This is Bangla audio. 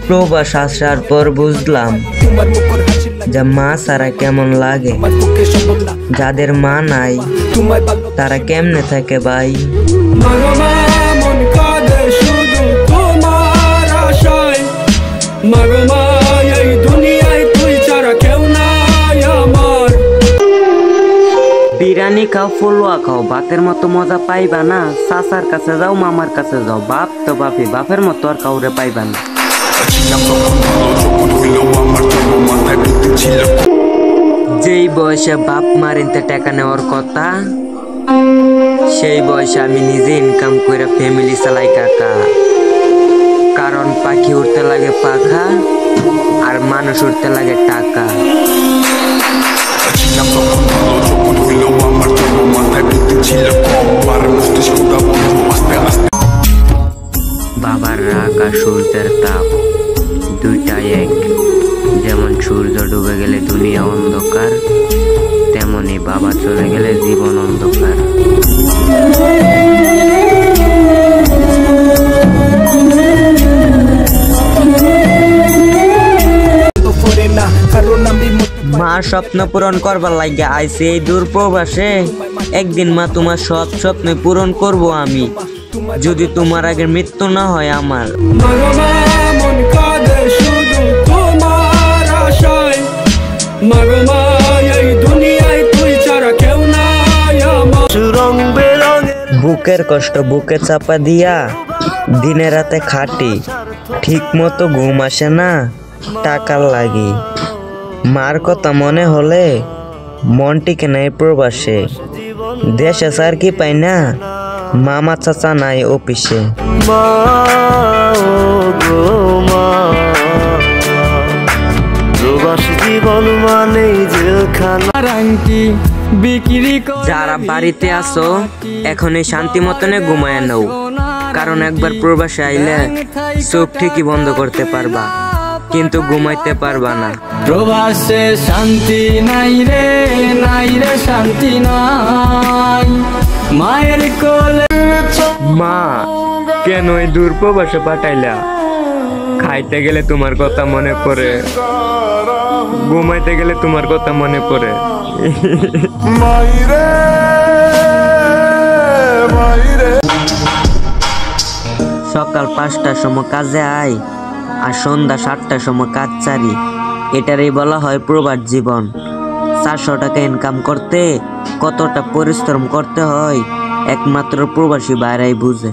প্রবাস আসার পর বুঝলাম যে মা ছাড়া কেমন লাগে, যাদের মা নাই তারা কেমনে থাকে ভাই। বিরিয়ানি খাও, ফলুয়া খাও, বাতের মতো মজা পাইবা না। চাচার কাছে যাও, মামার কাছে যাও, বাপ তো বাপি, বাপের মতো আর কাউরে পাইবা না। যেই বয়সে বাপ মারিনতে টাকা নেওয়ার কথা, সেই বয়সে আমি নিজে ইনকাম করে ফ্যামিলি চালাই কাকা। কারণ পাখি উঠতে লাগে পাখা, আর মানুষ উঠতে লাগে টাকা। বাবার রাগ আর সূর্যের তাপ দুইটাই এক। যেমন সূর্য ডুবে গেলে দুনিয়া অন্ধকার, তেমনি বাবা চলে গেলে জীবন অন্ধকার। মা স্বপ্ন পূরণ করবার লাগে আইসি এই দূর প্রবাসে। একদিন মা তোমার সব স্বপ্ন পূরণ করব আমি, যদি তোমার আগে মৃত্যু না হয় আমার। বুকের কষ্ট বুকে চাপা দিয়া দিনে রাতে খাটি, ঠিক মতো ঘুম আসে না টাকার লাগি। মার কথা মনে হলে মন টিকে নাই প্রবাসে। দেশে স্যার কি পাই না, মামা চাচা নাই অফিসে। যারা বাড়িতে আসো এখন এই শান্তি মতনে ঘুমায় নাও, কারণ একবার প্রবাসে আইলে চোখ ঠিকই বন্ধ করতে পারবা, কিন্তু ঘুমাইতে পারবা না। প্রবাসে শান্তি নাই রে, নাই রে শান্তি নাই। মায়ের কোলে মা কেন এই দূর প্রবাসে পাঠাইলা? খাইতে গেলে তোমার কথা মনে পড়ে, ঘুমাইতে গেলে তোমার কথা মনে পড়ে। সকাল 5টার সময় কাজে আই, আর সন্ধ্যা 7টার সময় কাজ ছাড়ি। এটারই বলা হয় প্রবাস জীবন। 400 টাকা ইনকাম করতে কতটা পরিশ্রম করতে হয় একমাত্র প্রবাসী বাইরেই বুঝে।